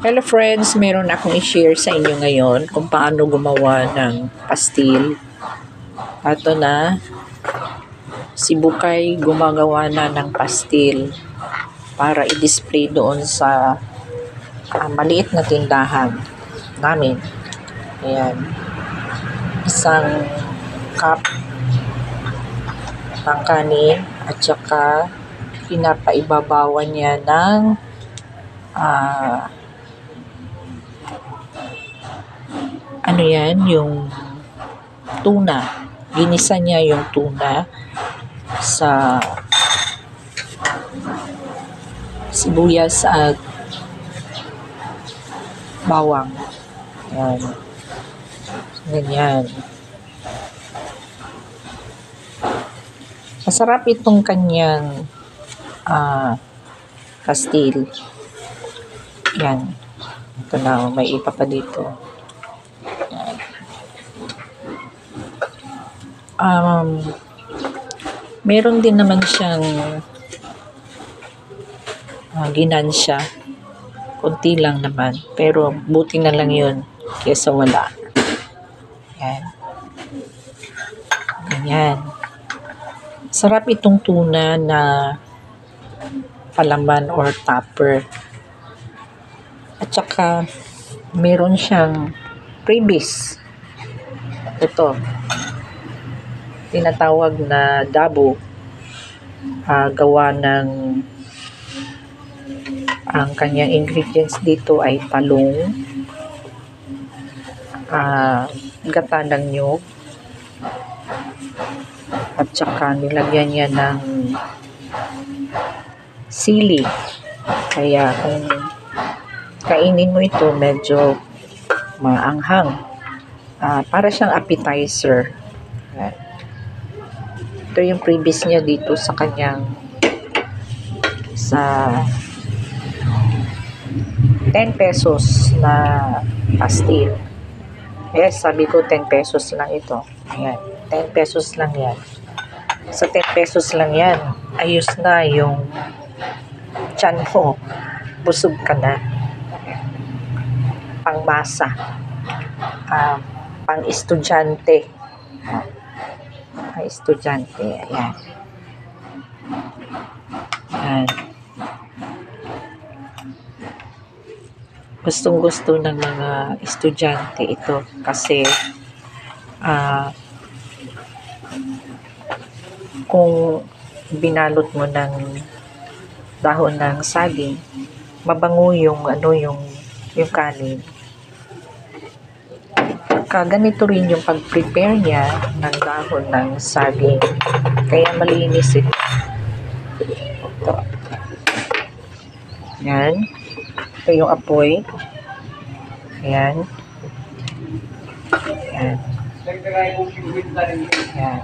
Hello friends, meron akong i-share sa inyo ngayon kung paano gumawa ng pastil. Ito na, si Bukay gumagawa na ng pastil para i-display doon sa maliit na tindahan namin. Ayan, isang cup ng kanin at saka pinapaibabawan niya ng yung tuna. Ginisa niya yung tuna sa sibuyas at bawang. Ayan. Ganyan. Masarap itong kanyang pastil. Yan. Ito na, may ipa pa dito. Meron din naman siyang ginansya. Kunti lang naman. Pero buti na lang yun kaysa wala. Yan. Ganyan. Sarap itong tuna na palaman or topper. At saka meron siyang freebies. Ito. Tinatawag na dabo. Gawa ng ang kanyang ingredients dito ay talong, gata ng nyog, at saka nilagyan niya ng sili. Kaya kung kainin mo ito, medyo maanghang. Para siyang appetizer. Ito yung previous niya dito sa kanyang sa 10 pesos na pastil. Yes, sabi ko 10 pesos lang ito. Ayan, 10 pesos lang yan. Sa 10 pesos lang yan, ayos na yung tiyan mo. Busog ka na. Pang masa. Pang estudyante. Pang estudyante. Ayan. Ayan. Gustong-gusto ng mga estudyante ito kasi kung binalot mo ng dahon ng saging, mabango yung yung kanin. Ganito rin yung pag-prepare niya ng dahon ng saging. Kaya malinis ito. Ito. Yan. Ito yung apoy. Ayan. Ayan. Ayan.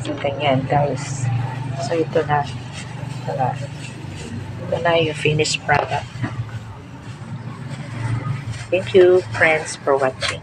So, ganyan, guys. So, ito na. Ito na yung finished product. Thank you, friends, for watching.